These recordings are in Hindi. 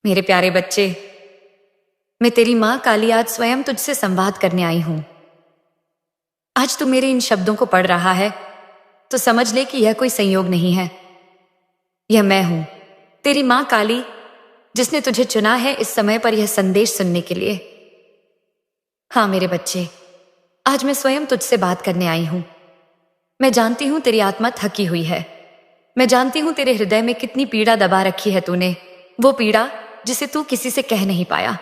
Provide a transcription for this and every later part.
मेरे प्यारे बच्चे, मैं तेरी माँ काली आज स्वयं तुझसे संवाद करने आई हूं। आज तू मेरे इन शब्दों को पढ़ रहा है तो समझ ले कि यह कोई संयोग नहीं है। यह मैं हूं, तेरी माँ काली, जिसने तुझे चुना है इस समय पर यह संदेश सुनने के लिए। हाँ मेरे बच्चे, आज मैं स्वयं तुझसे बात करने आई हूं। मैं जानती हूं तेरी आत्मा थकी हुई है। मैं जानती हूं तेरे हृदय में कितनी पीड़ा दबा रखी है तूने, वो पीड़ा जिसे तू किसी से कह नहीं पाया।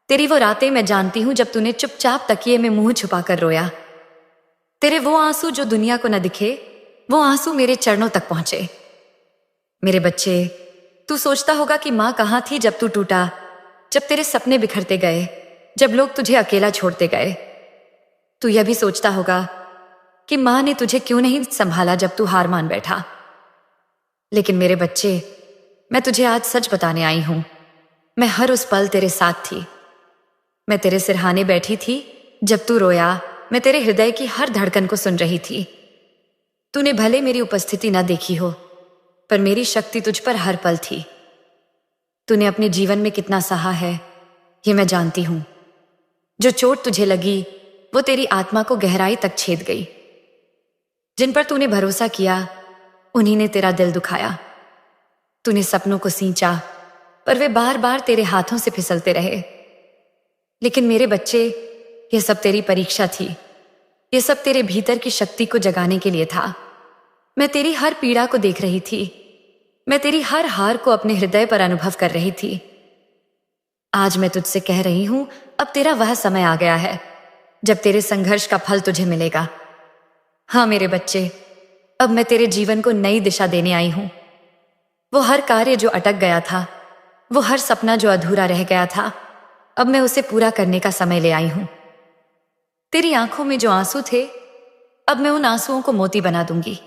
तेरी वो रातें मैं जानती हूं जब तूने चुपचाप तकिए में मुंह छुपाकर रोया। तेरे वो आंसू जो दुनिया को न दिखे, वो आंसू मेरे चरणों तक पहुंचे। मेरे बच्चे, तू सोचता होगा कि मां कहां थी जब तू टूटा, जब तेरे सपने बिखरते गए, जब लोग तुझे अकेला छोड़ते गए। तू यह भी सोचता होगा कि मां ने तुझे क्यों नहीं संभाला जब तू हार मान बैठा। लेकिन मेरे बच्चे, मैं तुझे आज सच बताने आई हूं। मैं हर उस पल तेरे साथ थी। मैं तेरे सिरहाने बैठी थी जब तू रोया। मैं तेरे हृदय की हर धड़कन को सुन रही थी। तूने भले मेरी उपस्थिति न देखी हो, पर मेरी शक्ति तुझ पर हर पल थी। तूने अपने जीवन में कितना सहा है, ये मैं जानती हूं। जो चोट तुझे लगी, वो तेरी आत्मा को गहराई तक छेद गई। जिन पर तूने भरोसा किया, उन्हीं ने तेरा दिल दुखाया। तूने सपनों को सींचा, पर वे बार बार तेरे हाथों से फिसलते रहे। लेकिन मेरे बच्चे, यह सब तेरी परीक्षा थी। यह सब तेरे भीतर की शक्ति को जगाने के लिए था। मैं तेरी हर पीड़ा को देख रही थी। मैं तेरी हर हार को अपने हृदय पर अनुभव कर रही थी। आज मैं तुझसे कह रही हूं, अब तेरा वह समय आ गया है जब तेरे संघर्ष का फल तुझे मिलेगा। हाँ मेरे बच्चे, अब मैं तेरे जीवन को नई दिशा देने आई हूं। वो हर कार्य जो अटक गया था, वो हर सपना जो अधूरा रह गया था, अब मैं उसे पूरा करने का समय ले आई हूं। तेरी आंखों में जो आंसू थे, अब मैं उन आंसुओं को मोती बना दूंगी।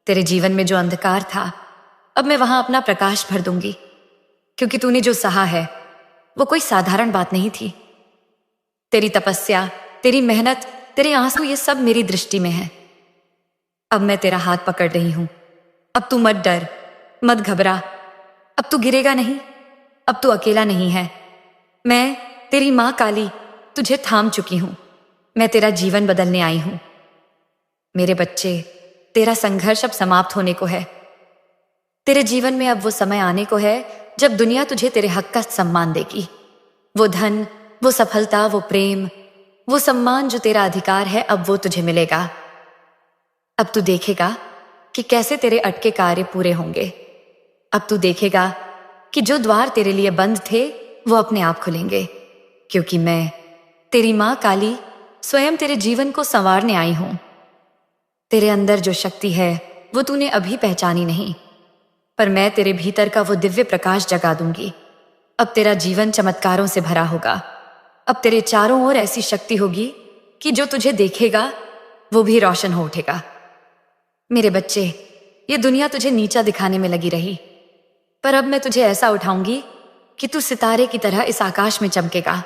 तेरे जीवन में जो अंधकार था, अब मैं वहां अपना प्रकाश भर दूंगी। क्योंकि तूने जो सहा है, वो कोई साधारण बात नहीं थी। तेरी तपस्या, तेरी मेहनत, तेरे आंसू, ये सब मेरी दृष्टि में है। अब मैं तेरा हाथ पकड़ रही हूं। अब तू मत डर, मत घबरा। अब तू गिरेगा नहीं। अब तू अकेला नहीं है। मैं, तेरी मां काली, तुझे थाम चुकी हूं। मैं तेरा जीवन बदलने आई हूं। मेरे बच्चे, तेरा संघर्ष अब समाप्त होने को है। तेरे जीवन में अब वो समय आने को है जब दुनिया तुझे तेरे हक का सम्मान देगी। वो धन, वो सफलता, वो प्रेम, वो सम्मान जो तेरा अधिकार है, अब वो तुझे मिलेगा। अब तू देखेगा कि कैसे तेरे अटके कार्य पूरे होंगे। अब तू देखेगा कि जो द्वार तेरे लिए बंद थे, वो अपने आप खुलेंगे। क्योंकि मैं, तेरी मां काली, स्वयं तेरे जीवन को संवारने आई हूं। तेरे अंदर जो शक्ति है, वो तूने अभी पहचानी नहीं, पर मैं तेरे भीतर का वो दिव्य प्रकाश जगा दूंगी। अब तेरा जीवन चमत्कारों से भरा होगा। अब तेरे चारों ओर ऐसी शक्ति होगी कि जो तुझे देखेगा, वो भी रोशन हो उठेगा। मेरे बच्चे, ये दुनिया तुझे नीचा दिखाने में लगी रही, पर अब मैं तुझे ऐसा उठाऊंगी कि तू सितारे की तरह इस आकाश में चमकेगा।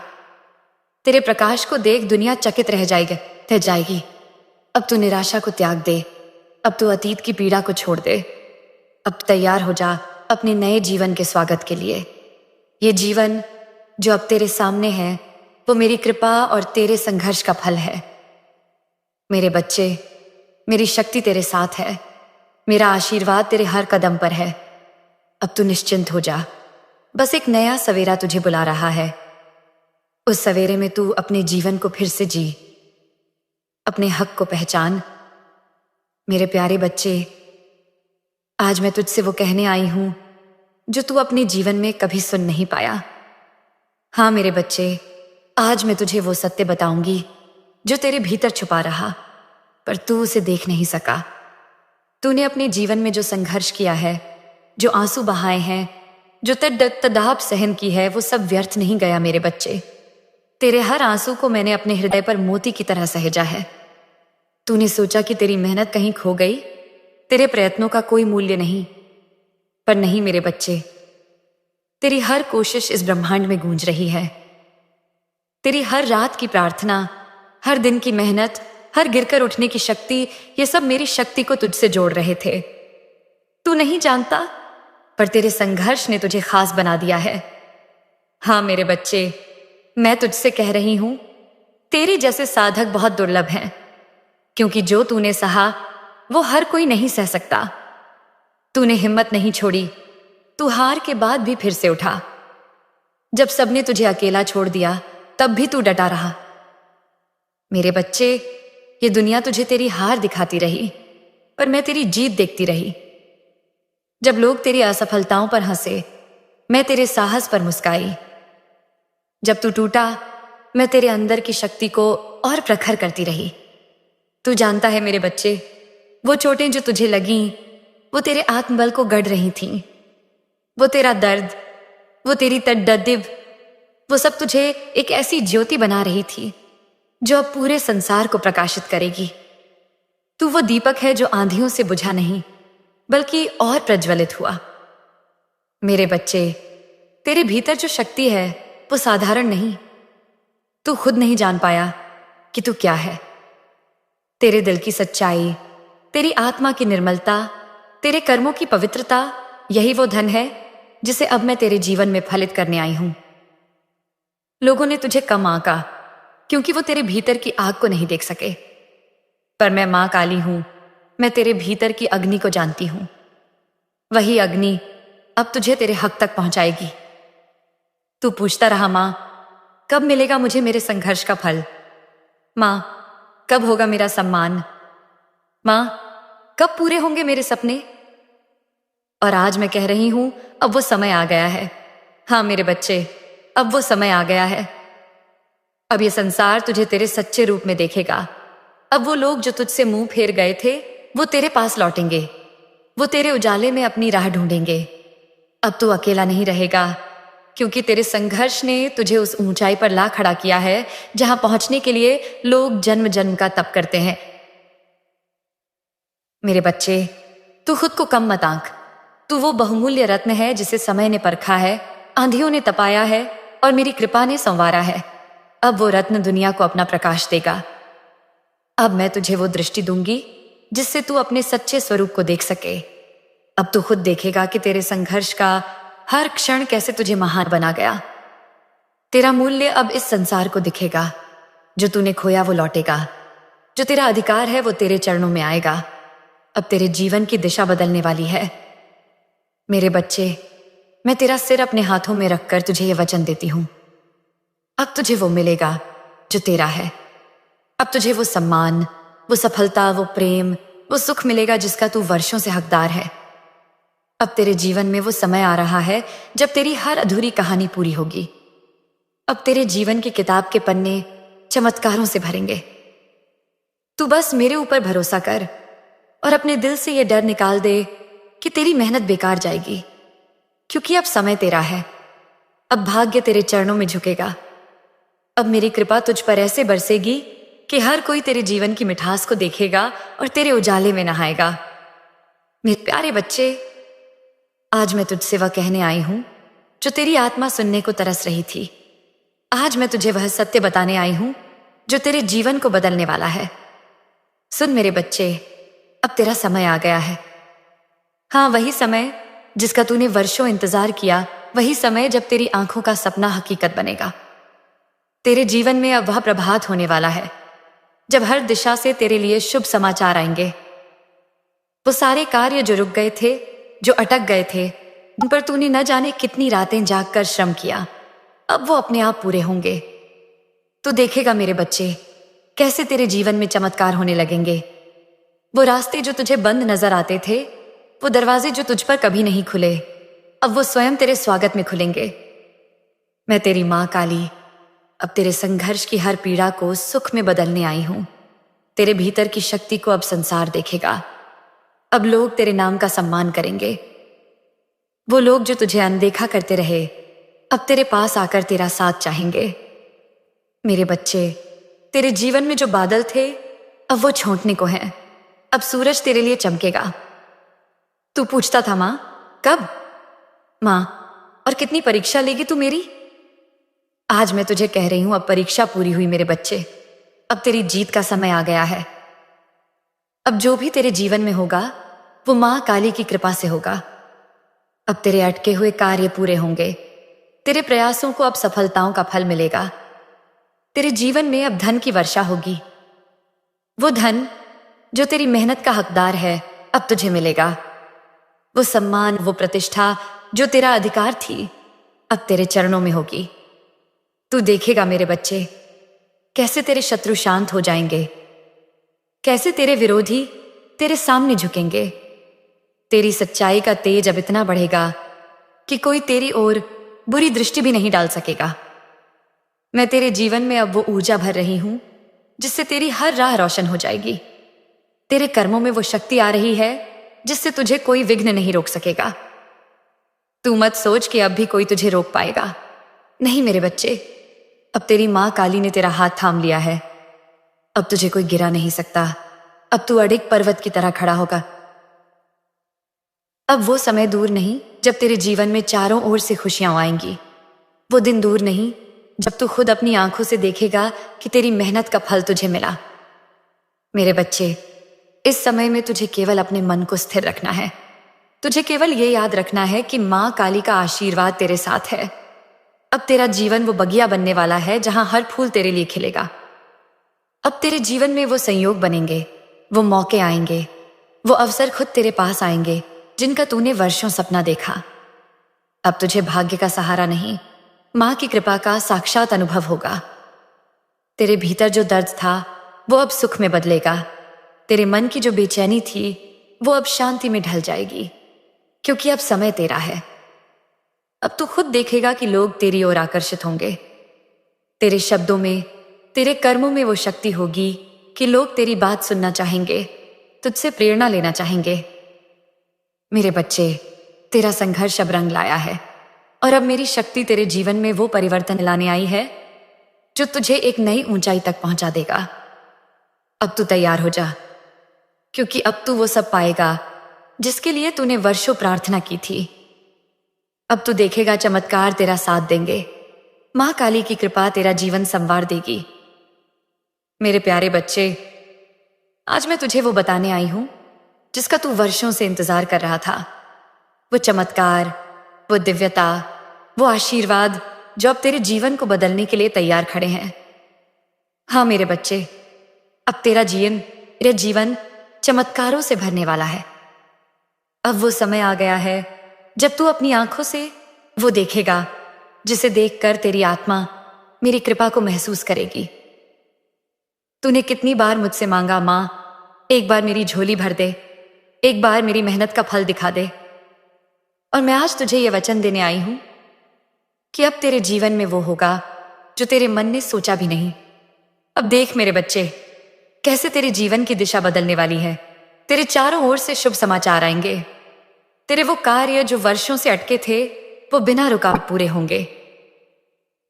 तेरे प्रकाश को देख दुनिया चकित रह जाएगी। अब तू निराशा को त्याग दे। अब तू अतीत की पीड़ा को छोड़ दे। अब तैयार हो जा अपने नए जीवन के स्वागत के लिए। ये जीवन जो अब तेरे सामने है, वो मेरी कृपा और तेरे संघर्ष का फल है। मेरे बच्चे, मेरी शक्ति तेरे साथ है। मेरा आशीर्वाद तेरे हर कदम पर है। अब तू निश्चिंत हो जा। बस एक नया सवेरा तुझे बुला रहा है। उस सवेरे में तू अपने जीवन को फिर से जी, अपने हक को पहचान। मेरे प्यारे बच्चे, आज मैं तुझसे वो कहने आई हूं जो तू अपने जीवन में कभी सुन नहीं पाया। हाँ मेरे बच्चे, आज मैं तुझे वो सत्य बताऊंगी जो तेरे भीतर छुपा रहा, पर तू उसे देख नहीं सका। तूने अपने जीवन में जो संघर्ष किया है, जो आंसू बहाए हैं, जो तड़ाप सहन की है, वो सब व्यर्थ नहीं गया मेरे बच्चे। तेरे हर आंसू को मैंने अपने हृदय पर मोती की तरह सहेजा है। तूने सोचा कि तेरी मेहनत कहीं खो गई, तेरे प्रयत्नों का कोई मूल्य नहीं, पर नहीं मेरे बच्चे। तेरी हर कोशिश इस ब्रह्मांड में गूंज रही है। तेरी हर रात की प्रार्थना, हर दिन की मेहनत, हर गिरकर उठने की शक्ति, ये सब मेरी शक्ति को तुझसे जोड़ रहे थे। तू नहीं जानता पर तेरे संघर्ष ने तुझे खास बना दिया है। हाँ मेरे बच्चे, मैं तुझसे कह रही हूं, तेरे जैसे साधक बहुत दुर्लभ हैं, क्योंकि जो तूने सहा वो हर कोई नहीं सह सकता। तूने हिम्मत नहीं छोड़ी, तू हार के बाद भी फिर से उठा। जब सबने तुझे अकेला छोड़ दिया तब भी तू डटा रहा। मेरे बच्चे, ये दुनिया तुझे तेरी हार दिखाती रही, पर मैं तेरी जीत देखती रही। जब लोग तेरी असफलताओं पर हंसे, मैं तेरे साहस पर मुस्काई। जब तू टूटा, मैं तेरे अंदर की शक्ति को और प्रखर करती रही। तू जानता है मेरे बच्चे, वो चोटें जो तुझे लगीं, वो तेरे आत्मबल को गढ़ रही थीं। वो तेरा दर्द, वो तेरी तड़दिब, वो सब तुझे एक ऐसी ज्योति बना रही थी जो अब पूरे संसार को प्रकाशित करेगी। तू वो दीपक है जो आंधियों से बुझा नहीं, बल्कि और प्रज्वलित हुआ। मेरे बच्चे, तेरे भीतर जो शक्ति है वो साधारण नहीं। तू खुद नहीं जान पाया कि तू क्या है। तेरे दिल की सच्चाई, तेरी आत्मा की निर्मलता, तेरे कर्मों की पवित्रता, यही वो धन है जिसे अब मैं तेरे जीवन में फलित करने आई हूं। लोगों ने तुझे कम आंका क्योंकि वो तेरे भीतर की आग को नहीं देख सके, पर मैं मां काली हूं। मैं तेरे भीतर की अग्नि को जानती हूं। वही अग्नि अब तुझे तेरे हक तक पहुंचाएगी। तू पूछता रहा, मां कब मिलेगा मुझे मेरे संघर्ष का फल? मां कब होगा मेरा सम्मान? मां कब पूरे होंगे मेरे सपने? और आज मैं कह रही हूं, अब वो समय आ गया है। हाँ मेरे बच्चे, अब वो समय आ गया है। अब ये संसार तुझे तेरे सच्चे रूप में देखेगा। अब वो लोग जो तुझसे मुंह फेर गए थे, वो तेरे पास लौटेंगे। वो तेरे उजाले में अपनी राह ढूंढेंगे। अब तू अकेला नहीं रहेगा, क्योंकि तेरे संघर्ष ने तुझे उस ऊंचाई पर ला खड़ा किया है जहां पहुंचने के लिए लोग जन्म जन्म का तप करते हैं। मेरे बच्चे, तू खुद को कम मत आंक। तू वो बहुमूल्य रत्न है जिसे समय ने परखा है, आंधियों ने तपाया है और मेरी कृपा ने संवारा है। अब वो रत्न दुनिया को अपना प्रकाश देगा। अब मैं तुझे वो दृष्टि दूंगी जिससे तू अपने सच्चे स्वरूप को देख सके। अब तू खुद देखेगा कि तेरे संघर्ष का हर क्षण कैसे तुझे महान बना गया। तेरा मूल्य अब इस संसार को दिखेगा। जो तूने खोया वो लौटेगा। जो तेरा अधिकार है वो तेरे चरणों में आएगा। अब तेरे जीवन की दिशा बदलने वाली है। मेरे बच्चे, मैं तेरा सिर अपने हाथों में रखकर तुझे ये वचन देती हूं। अब तुझे वो मिलेगा जो तेरा है। अब तुझे वो सम्मान, वो सफलता, वो प्रेम, वो सुख मिलेगा जिसका तू वर्षों से हकदार है। अब तेरे जीवन में वो समय आ रहा है जब तेरी हर अधूरी कहानी पूरी होगी। अब तेरे जीवन की किताब के पन्ने चमत्कारों से भरेंगे। तू बस मेरे ऊपर भरोसा कर और अपने दिल से यह डर निकाल दे कि तेरी मेहनत बेकार जाएगी, क्योंकि अब समय तेरा है। अब भाग्य तेरे चरणों में झुकेगा। अब मेरी कृपा तुझ पर ऐसे बरसेगी कि हर कोई तेरे जीवन की मिठास को देखेगा और तेरे उजाले में नहाएगा। मेरे प्यारे बच्चे, आज मैं तुझसे वह कहने आई हूं जो तेरी आत्मा सुनने को तरस रही थी। आज मैं तुझे वह सत्य बताने आई हूं जो तेरे जीवन को बदलने वाला है। सुन मेरे बच्चे, अब तेरा समय आ गया है। हाँ, वही समय जिसका तूने वर्षों इंतजार किया, वही समय जब तेरी आंखों का सपना हकीकत बनेगा। तेरे जीवन में अब वह प्रभात होने वाला है जब हर दिशा से तेरे लिए शुभ समाचार आएंगे। वो सारे कार्य जो रुक गए थे, जो अटक गए थे, उन पर तूने न जाने कितनी रातें जागकर श्रम किया, अब वो अपने आप पूरे होंगे। तू देखेगा मेरे बच्चे, कैसे तेरे जीवन में चमत्कार होने लगेंगे। वो रास्ते जो तुझे बंद नजर आते थे, वो दरवाजे जो तुझ पर कभी नहीं खुले, अब वो स्वयं तेरे स्वागत में खुलेंगे। मैं तेरी मां काली अब तेरे संघर्ष की हर पीड़ा को सुख में बदलने आई हूं। तेरे भीतर की शक्ति को अब संसार देखेगा। अब लोग तेरे नाम का सम्मान करेंगे। वो लोग जो तुझे अनदेखा करते रहे, अब तेरे पास आकर तेरा साथ चाहेंगे। मेरे बच्चे, तेरे जीवन में जो बादल थे, अब वो छूटने को हैं। अब सूरज तेरे लिए चमकेगा। तू पूछता था, मां कब? मां, और कितनी परीक्षा लेगी तू मेरी? आज मैं तुझे कह रही हूं, अब परीक्षा पूरी हुई मेरे बच्चे। अब तेरी जीत का समय आ गया है। अब जो भी तेरे जीवन में होगा वो मां काली की कृपा से होगा। अब तेरे अटके हुए कार्य पूरे होंगे। तेरे प्रयासों को अब सफलताओं का फल मिलेगा। तेरे जीवन में अब धन की वर्षा होगी। वो धन जो तेरी मेहनत का हकदार है अब तुझे मिलेगा। वो सम्मान, वो प्रतिष्ठा जो तेरा अधिकार थी अब तेरे चरणों में होगी। तू देखेगा मेरे बच्चे, कैसे तेरे शत्रु शांत हो जाएंगे, कैसे तेरे विरोधी तेरे सामने झुकेंगे। तेरी सच्चाई का तेज अब इतना बढ़ेगा कि कोई तेरी ओर बुरी दृष्टि भी नहीं डाल सकेगा। मैं तेरे जीवन में अब वो ऊर्जा भर रही हूं जिससे तेरी हर राह रोशन हो जाएगी। तेरे कर्मों में वो शक्ति आ रही है जिससे तुझे कोई विघ्न नहीं रोक सकेगा। तू मत सोच कि अब भी कोई तुझे रोक पाएगा। नहीं मेरे बच्चे, अब तेरी मां काली ने तेरा हाथ थाम लिया है। अब तुझे कोई गिरा नहीं सकता। अब तू अडिग पर्वत की तरह खड़ा होगा। अब वो समय दूर नहीं जब तेरे जीवन में चारों ओर से खुशियां आएंगी। वो दिन दूर नहीं जब तू खुद अपनी आंखों से देखेगा कि तेरी मेहनत का फल तुझे मिला। मेरे बच्चे, इस समय में तुझे केवल अपने मन को स्थिर रखना है। तुझे केवल ये याद रखना है कि मां काली का आशीर्वाद तेरे साथ है। अब तेरा जीवन वो बगिया बनने वाला है जहां हर फूल तेरे लिए खिलेगा। अब तेरे जीवन में वो संयोग बनेंगे, वो मौके आएंगे, वो अवसर खुद तेरे पास आएंगे जिनका तूने वर्षों सपना देखा। अब तुझे भाग्य का सहारा नहीं, मां की कृपा का साक्षात अनुभव होगा। तेरे भीतर जो दर्द था वो अब सुख में बदलेगा। तेरे मन की जो बेचैनी थी वो अब शांति में ढल जाएगी, क्योंकि अब समय तेरा है। अब तू खुद देखेगा कि लोग तेरी ओर आकर्षित होंगे। तेरे शब्दों में, तेरे कर्मों में वो शक्ति होगी कि लोग तेरी बात सुनना चाहेंगे, तुझसे प्रेरणा लेना चाहेंगे। मेरे बच्चे, तेरा संघर्ष अब रंग लाया है और अब मेरी शक्ति तेरे जीवन में वो परिवर्तन लाने आई है जो तुझे एक नई ऊंचाई तक पहुंचा देगा। अब तू तैयार हो जा, क्योंकि अब तू वो सब पाएगा जिसके लिए तूने वर्षों प्रार्थना की थी। अब तू देखेगा चमत्कार तेरा साथ देंगे। मां काली की कृपा तेरा जीवन संवार देगी। मेरे प्यारे बच्चे, आज मैं तुझे वो बताने आई हूं जिसका तू वर्षों से इंतजार कर रहा था। वो चमत्कार, वो दिव्यता, वो आशीर्वाद जो अब तेरे जीवन को बदलने के लिए तैयार खड़े हैं। हाँ मेरे बच्चे, अब तेरा जीवन चमत्कारों से भरने वाला है। अब वो समय आ गया है जब तू अपनी आंखों से वो देखेगा जिसे देखकर तेरी आत्मा मेरी कृपा को महसूस करेगी। तूने कितनी बार मुझसे मांगा, मां एक बार मेरी झोली भर दे, एक बार मेरी मेहनत का फल दिखा दे। और मैं आज तुझे ये वचन देने आई हूं कि अब तेरे जीवन में वो होगा जो तेरे मन ने सोचा भी नहीं। अब देख मेरे बच्चे, कैसे तेरे जीवन की दिशा बदलने वाली है। तेरे चारों ओर से शुभ समाचार आएंगे। तेरे वो कार्य जो वर्षों से अटके थे वो बिना रुकावट पूरे होंगे।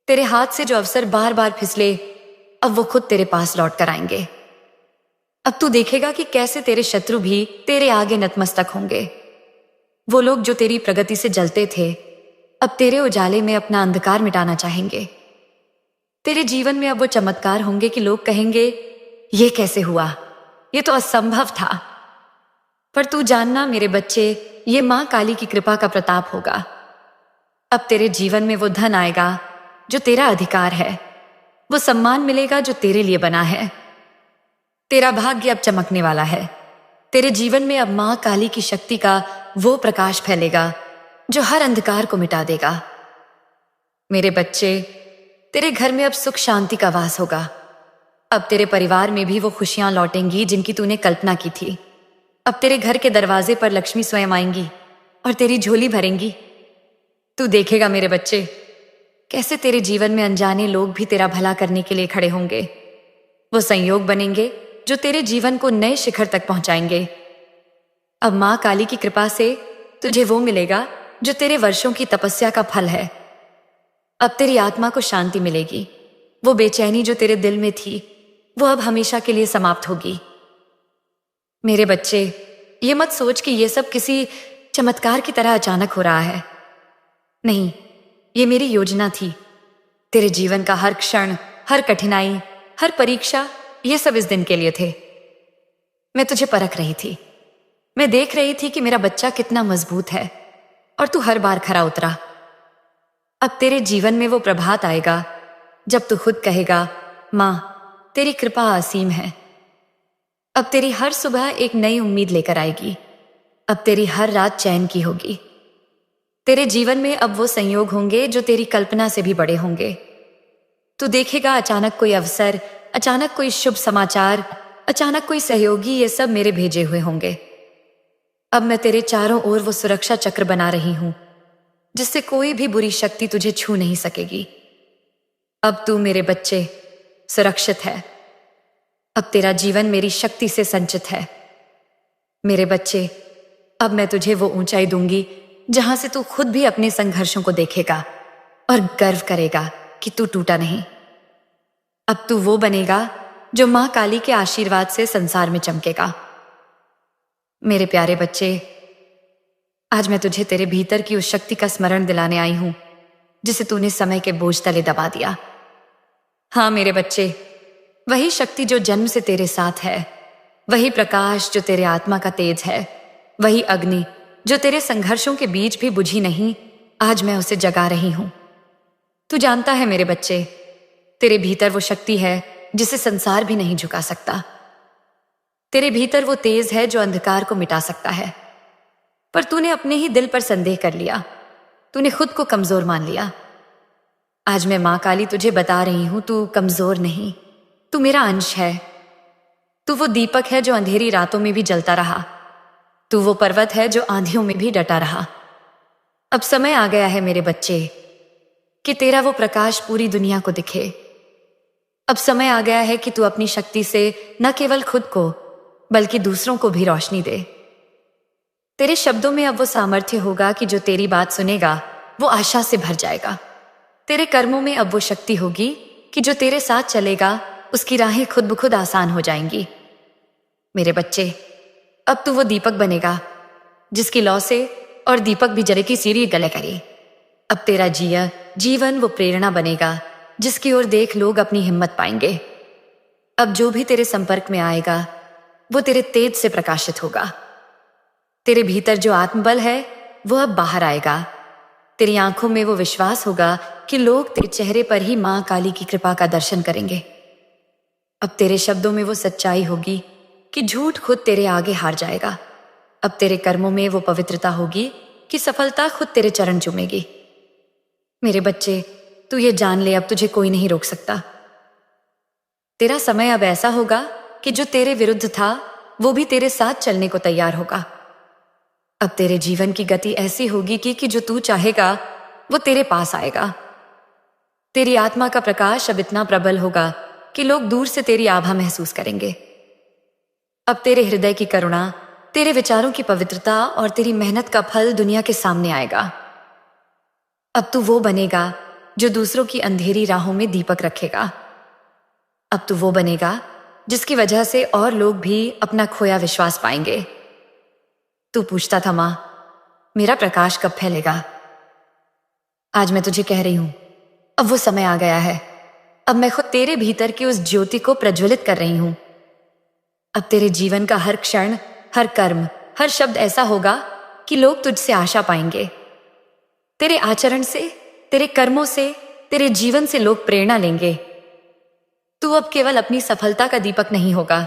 तेरे हाथ से जो अवसर बार बार फिसले अब वो खुद तेरे पास लौट कर आएंगे। अब तू देखेगा कि कैसे तेरे शत्रु भी तेरे आगे नतमस्तक होंगे। वो लोग जो तेरी प्रगति से जलते थे अब तेरे उजाले में अपना अंधकार मिटाना चाहेंगे। तेरे जीवन में अब वो चमत्कार होंगे कि लोग कहेंगे, ये कैसे हुआ, ये तो असंभव था। पर तू जानना मेरे बच्चे, ये मां काली की कृपा का प्रताप होगा। अब तेरे जीवन में वो धन आएगा जो तेरा अधिकार है। वो सम्मान मिलेगा जो तेरे लिए बना है। तेरा भाग्य अब चमकने वाला है। तेरे जीवन में अब मां काली की शक्ति का वो प्रकाश फैलेगा जो हर अंधकार को मिटा देगा। मेरे बच्चे, तेरे घर में अब सुख शांति का वास होगा। अब तेरे परिवार में भी वो खुशियां लौटेंगी जिनकी तूने कल्पना की थी। अब तेरे घर के दरवाजे पर लक्ष्मी स्वयं आएंगी और तेरी झोली भरेंगी। तू देखेगा मेरे बच्चे, कैसे तेरे जीवन में अनजाने लोग भी तेरा भला करने के लिए खड़े होंगे। वो संयोग बनेंगे जो तेरे जीवन को नए शिखर तक पहुंचाएंगे। अब मां काली की कृपा से तुझे वो मिलेगा जो तेरे वर्षों की तपस्या का फल है। अब तेरी आत्मा को शांति मिलेगी। वो बेचैनी जो तेरे दिल में थी वो अब हमेशा के लिए समाप्त होगी। मेरे बच्चे, ये मत सोच कि ये सब किसी चमत्कार की तरह अचानक हो रहा है। नहीं, ये मेरी योजना थी। तेरे जीवन का हर क्षण, हर कठिनाई, हर परीक्षा, ये सब इस दिन के लिए थे। मैं तुझे परख रही थी। मैं देख रही थी कि मेरा बच्चा कितना मजबूत है। और तू हर बार खरा उतरा। अब तेरे जीवन में वो प्रभात आएगा जब तू खुद कहेगा, माँ तेरी कृपा असीम है। अब तेरी हर सुबह एक नई उम्मीद लेकर आएगी। अब तेरी हर रात चैन की होगी। तेरे जीवन में अब वो संयोग होंगे जो तेरी कल्पना से भी बड़े होंगे। तू देखेगा अचानक कोई अवसर, अचानक कोई शुभ समाचार, अचानक कोई सहयोगी, ये सब मेरे भेजे हुए होंगे। अब मैं तेरे चारों ओर वो सुरक्षा चक्र बना रही हूं जिससे कोई भी बुरी शक्ति तुझे छू नहीं सकेगी। अब तू मेरे बच्चे सुरक्षित है। अब तेरा जीवन मेरी शक्ति से संचित है। मेरे बच्चे, अब मैं तुझे वो ऊंचाई दूंगी जहां से तू खुद भी अपने संघर्षों को देखेगा और गर्व करेगा कि तू टूटा नहीं। अब तू वो बनेगा जो मां काली के आशीर्वाद से संसार में चमकेगा। मेरे प्यारे बच्चे, आज मैं तुझे तेरे भीतर की उस शक्ति का स्मरण दिलाने आई हूं जिसे तूने समय के बोझ तले दबा दिया। हाँ मेरे बच्चे, वही शक्ति जो जन्म से तेरे साथ है, वही प्रकाश जो तेरे आत्मा का तेज है, वही अग्नि जो तेरे संघर्षों के बीच भी बुझी नहीं, आज मैं उसे जगा रही हूं। तू जानता है मेरे बच्चे, तेरे भीतर वो शक्ति है जिसे संसार भी नहीं झुका सकता। तेरे भीतर वो तेज है जो अंधकार को मिटा सकता है। पर तूने अपने ही दिल पर संदेह कर लिया। तूने खुद को कमजोर मान लिया। आज मैं मां काली तुझे बता रही हूं, तू कमजोर नहीं, तू मेरा अंश है। तू वो दीपक है जो अंधेरी रातों में भी जलता रहा। तू वो पर्वत है जो आंधियों में भी डटा रहा। अब समय आ गया है मेरे बच्चे कि तेरा वो प्रकाश पूरी दुनिया को दिखे। अब समय आ गया है कि तू अपनी शक्ति से न केवल खुद को बल्कि दूसरों को भी रोशनी दे। तेरे शब्दों में अब वो सामर्थ्य होगा कि जो तेरी बात सुनेगा वो आशा से भर जाएगा। तेरे कर्मों में अब वो शक्ति होगी कि जो तेरे साथ चलेगा उसकी राहें खुद ब खुद आसान हो जाएंगी। मेरे बच्चे, अब तू वो दीपक बनेगा जिसकी लौ से और दीपक भी जले की सीढ़ी गले करे। अब तेरा जीवन वो प्रेरणा बनेगा जिसकी ओर देख लोग अपनी हिम्मत पाएंगे। अब जो भी तेरे संपर्क में आएगा वो तेरे तेज से प्रकाशित होगा। तेरे भीतर जो आत्मबल है वो अब बाहर आएगा। तेरी आंखों में वो विश्वास होगा कि लोग तेरे चेहरे पर ही मां काली की कृपा का दर्शन करेंगे। अब तेरे शब्दों में वो सच्चाई होगी कि झूठ खुद तेरे आगे हार जाएगा। अब तेरे कर्मों में वो पवित्रता होगी कि सफलता खुद तेरे चरण चूमेगी। मेरे बच्चे, तू ये जान ले, अब तुझे कोई नहीं रोक सकता। तेरा समय अब ऐसा होगा कि जो तेरे विरुद्ध था वो भी तेरे साथ चलने को तैयार होगा। अब तेरे जीवन की गति ऐसी होगी कि जो तू चाहेगा वो तेरे पास आएगा। तेरी आत्मा का प्रकाश अब इतना प्रबल होगा कि लोग दूर से तेरी आभा महसूस करेंगे। अब तेरे हृदय की करुणा, तेरे विचारों की पवित्रता और तेरी मेहनत का फल दुनिया के सामने आएगा। अब तू वो बनेगा जो दूसरों की अंधेरी राहों में दीपक रखेगा। अब तू वो बनेगा जिसकी वजह से और लोग भी अपना खोया विश्वास पाएंगे। तू पूछता था, मां मेरा प्रकाश कब फैलेगा? आज मैं तुझे कह रही हूं, अब वो समय आ गया है। अब मैं खुद तेरे भीतर की उस ज्योति को प्रज्वलित कर रही हूं। अब तेरे जीवन का हर क्षण, हर कर्म, हर शब्द ऐसा होगा कि लोग तुझसे आशा पाएंगे। तेरे आचरण से, तेरे कर्मों से, तेरे जीवन से लोग प्रेरणा लेंगे। तू अब केवल अपनी सफलता का दीपक नहीं होगा,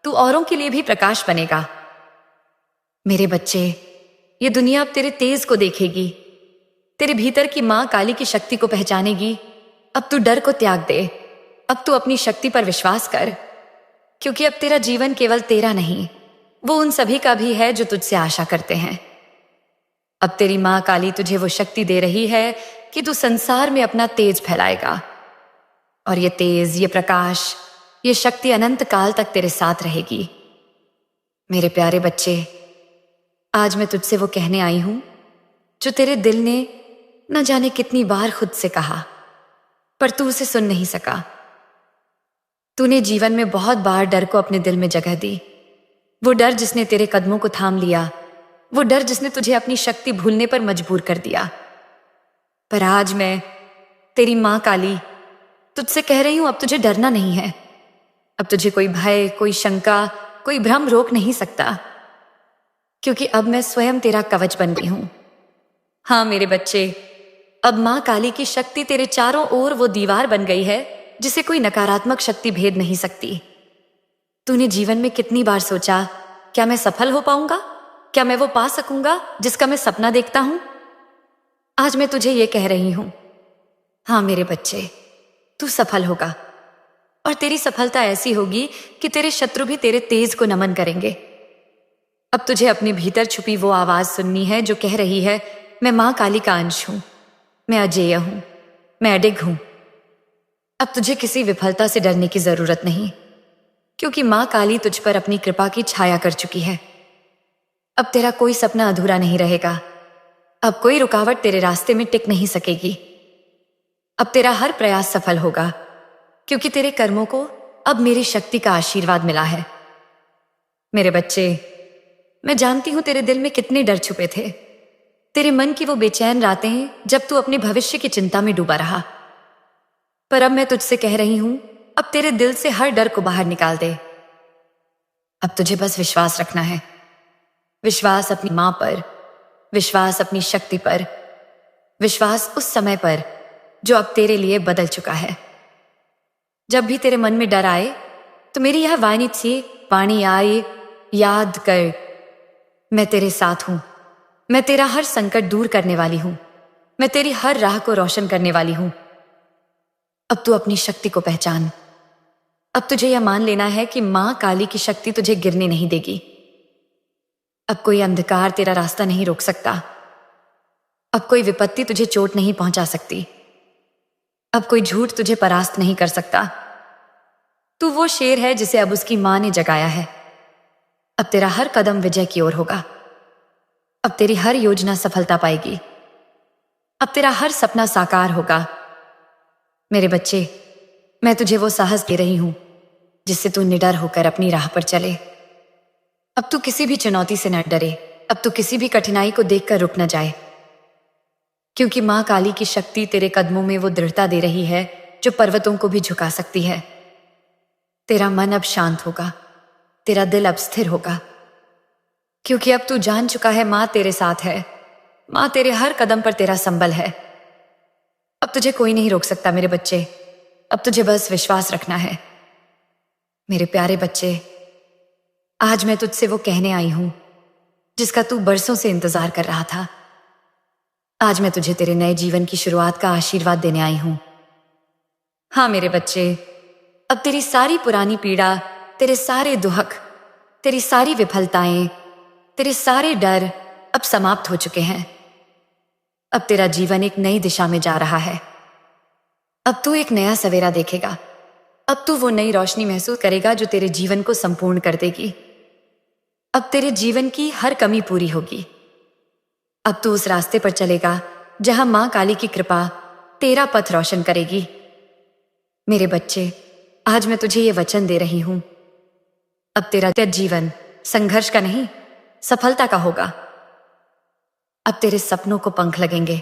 तू औरों के लिए भी प्रकाश बनेगा। मेरे बच्चे, ये दुनिया अब तेरे तेज को देखेगी, तेरे भीतर की मां काली की शक्ति को पहचानेगी। अब तू डर को त्याग दे। अब तू अपनी शक्ति पर विश्वास कर, क्योंकि अब तेरा जीवन केवल तेरा नहीं, वो उन सभी का भी है जो तुझसे आशा करते हैं। अब तेरी मां काली तुझे वो शक्ति दे रही है कि तू संसार में अपना तेज फैलाएगा। और ये तेज, ये प्रकाश, ये शक्ति अनंत काल तक तेरे साथ रहेगी। मेरे प्यारे बच्चे, आज मैं तुझसे वो कहने आई हूं जो तेरे दिल ने न जाने कितनी बार खुद से कहा, पर तू उसे सुन नहीं सका। तूने जीवन में बहुत बार डर को अपने दिल में जगह दी। वो डर जिसने तेरे कदमों को थाम लिया, वो डर जिसने तुझे अपनी शक्ति भूलने पर मजबूर कर दिया। पर आज मैं, तेरी मां काली, तुझसे कह रही हूं, अब तुझे डरना नहीं है। अब तुझे कोई भय, कोई शंका, कोई भ्रम रोक नहीं सकता, क्योंकि अब मैं स्वयं तेरा कवच बन गई हूं। हाँ मेरे बच्चे, अब माँ काली की शक्ति तेरे चारों ओर वो दीवार बन गई है जिसे कोई नकारात्मक शक्ति भेद नहीं सकती। तूने जीवन में कितनी बार सोचा, क्या मैं सफल हो पाऊंगा? क्या मैं वो पा सकूंगा जिसका मैं सपना देखता हूं? आज मैं तुझे ये कह रही हूं, हाँ मेरे बच्चे, तू सफल होगा। और तेरी सफलता ऐसी होगी कि तेरे शत्रु भी तेरे तेज को नमन करेंगे। अब तुझे अपने भीतर छुपी वो आवाज सुननी है जो कह रही है, मैं मां काली का अंश हूं, मैं अजेय हूं, मैं अडिग हूं। अब तुझे किसी विफलता से डरने की जरूरत नहीं, क्योंकि मां काली तुझ पर अपनी कृपा की छाया कर चुकी है। अब तेरा कोई सपना अधूरा नहीं रहेगा। अब कोई रुकावट तेरे रास्ते में टिक नहीं सकेगी। अब तेरा हर प्रयास सफल होगा, क्योंकि तेरे कर्मों को अब मेरी शक्ति का आशीर्वाद मिला है। मेरे बच्चे, मैं जानती हूं तेरे दिल में कितने डर छुपे थे, तेरे मन की वो बेचैन रातें जब तू अपने भविष्य की चिंता में डूबा रहा। पर अब मैं तुझसे कह रही हूं, अब तेरे दिल से हर डर को बाहर निकाल दे। अब तुझे बस विश्वास रखना है। विश्वास अपनी मां पर, विश्वास अपनी शक्ति पर, विश्वास उस समय पर जो अब तेरे लिए बदल चुका है। जब भी तेरे मन में डर आए तो मेरी यह वाणी आए, याद कर, मैं तेरे साथ हूं। मैं तेरा हर संकट दूर करने वाली हूं। मैं तेरी हर राह को रोशन करने वाली हूं। अब तू अपनी शक्ति को पहचान। अब तुझे यह मान लेना है कि मां काली की शक्ति तुझे गिरने नहीं देगी। अब कोई अंधकार तेरा रास्ता नहीं रोक सकता। अब कोई विपत्ति तुझे चोट नहीं पहुंचा सकती। अब कोई झूठ तुझे परास्त नहीं कर सकता। तू वो शेर है जिसे अब उसकी मां ने जगाया है। अब तेरा हर कदम विजय की ओर होगा। अब तेरी हर योजना सफलता पाएगी। अब तेरा हर सपना साकार होगा। मेरे बच्चे, मैं तुझे वो साहस दे रही हूं जिससे तू निडर होकर अपनी राह पर चले। अब तू किसी भी चुनौती से न डरे। अब तू किसी भी कठिनाई को देखकर रुक न जाए, क्योंकि मां काली की शक्ति तेरे कदमों में वो दृढ़ता दे रही है जो पर्वतों को भी झुका सकती है। तेरा मन अब शांत होगा, तेरा दिल अब स्थिर होगा, क्योंकि अब तू जान चुका है मां तेरे साथ है। मां तेरे हर कदम पर तेरा संबल है। अब तुझे कोई नहीं रोक सकता मेरे बच्चे। अब तुझे बस विश्वास रखना है। मेरे प्यारे बच्चे, आज मैं तुझसे वो कहने आई हूं जिसका तू बरसों से इंतजार कर रहा था। आज मैं तुझे तेरे नए जीवन की शुरुआत का आशीर्वाद देने आई हूं। हाँ मेरे बच्चे, अब तेरी सारी पुरानी पीड़ा, तेरे सारे दुख, तेरी सारी विफलताएं, तेरे सारे डर अब समाप्त हो चुके हैं। अब तेरा जीवन एक नई दिशा में जा रहा है। अब तू एक नया सवेरा देखेगा। अब तू वो नई रोशनी महसूस करेगा जो तेरे जीवन को संपूर्ण कर देगी। अब तेरे जीवन की हर कमी पूरी होगी। अब तू उस रास्ते पर चलेगा जहां मां काली की कृपा तेरा पथ रोशन करेगी। मेरे बच्चे, आज मैं तुझे ये वचन दे रही हूं, अब तेरा जीवन संघर्ष का नहीं, सफलता का होगा। अब तेरे सपनों को पंख लगेंगे।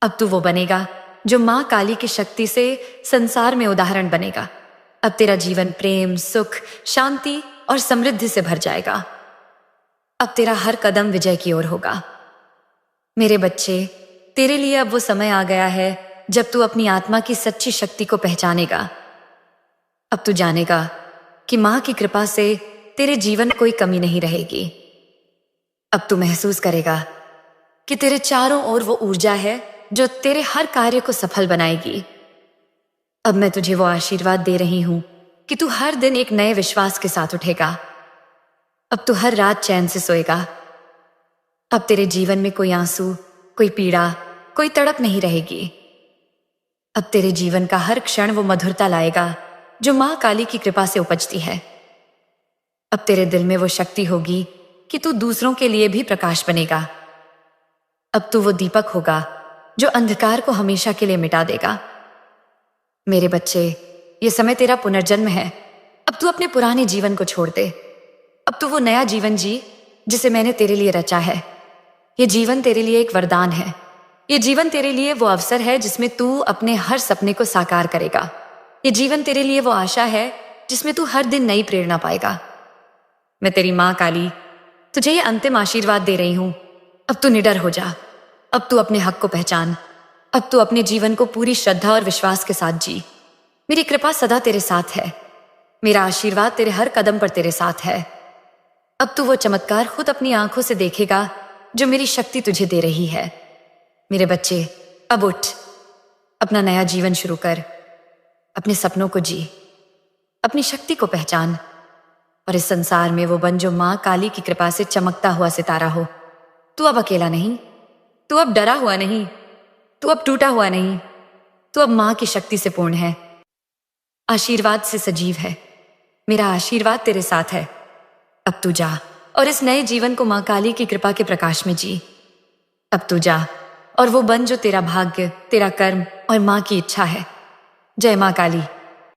अब तू वो बनेगा जो मां काली की शक्ति से संसार में उदाहरण बनेगा। अब तेरा जीवन प्रेम, सुख, शांति और समृद्धि से भर जाएगा। अब तेरा हर कदम विजय की ओर होगा। मेरे बच्चे, तेरे लिए अब वो समय आ गया है जब तू अपनी आत्मा की सच्ची शक्ति को पहचानेगा। अब तू जानेगा कि मां की कृपा से तेरे जीवन में कोई कमी नहीं रहेगी। अब तू महसूस करेगा कि तेरे चारों ओर वो ऊर्जा है जो तेरे हर कार्य को सफल बनाएगी। अब मैं तुझे वो आशीर्वाद दे रही हूं कि तू हर दिन एक नए विश्वास के साथ उठेगा। अब तू हर रात चैन से सोएगा। अब तेरे जीवन में कोई आंसू, कोई पीड़ा, कोई तड़प नहीं रहेगी। अब तेरे जीवन का हर क्षण वो मधुरता लाएगा जो मां काली की कृपा से उपजती है। अब तेरे दिल में वो शक्ति होगी कि तू दूसरों के लिए भी प्रकाश बनेगा। अब तू वो दीपक होगा जो अंधकार को हमेशा के लिए मिटा देगा। मेरे बच्चे, ये समय तेरा पुनर्जन्म है। अब तू अपने पुराने जीवन को छोड़ दे। अब तू वो नया जीवन जी जिसे मैंने तेरे लिए रचा है। ये जीवन तेरे लिए एक वरदान है। ये जीवन तेरे लिए वो अवसर है जिसमें तू अपने हर सपने को साकार करेगा। ये जीवन तेरे लिए वो आशा है जिसमें तू हर दिन नई प्रेरणा पाएगा। मैं तेरी मां काली तुझे ये अंतिम आशीर्वाद दे रही हूं। अब तू निडर हो जा। अब तू अपने हक को पहचान। अब तू अपने जीवन को पूरी श्रद्धा और विश्वास के साथ जी। मेरी कृपा सदा तेरे साथ है। मेरा आशीर्वाद तेरे हर कदम पर तेरे साथ है। अब तू वो चमत्कार खुद अपनी आंखों से देखेगा जो मेरी शक्ति तुझे दे रही है। मेरे बच्चे, अब उठ, अपना नया जीवन शुरू कर। अपने सपनों को जी, अपनी शक्ति को पहचान और इस संसार में वो बन जो माँ काली की कृपा से चमकता हुआ सितारा हो। तू अब अकेला नहीं, तू अब डरा हुआ नहीं, तू अब टूटा हुआ नहीं, तू अब माँ की शक्ति से पूर्ण है, आशीर्वाद से सजीव है। मेरा आशीर्वाद तेरे साथ है। अब तू जा और इस नए जीवन को माँ काली की कृपा के प्रकाश में जी। अब तू जा और वो बन जो तेरा भाग्य, तेरा कर्म और माँ की इच्छा है। जय माँ काली।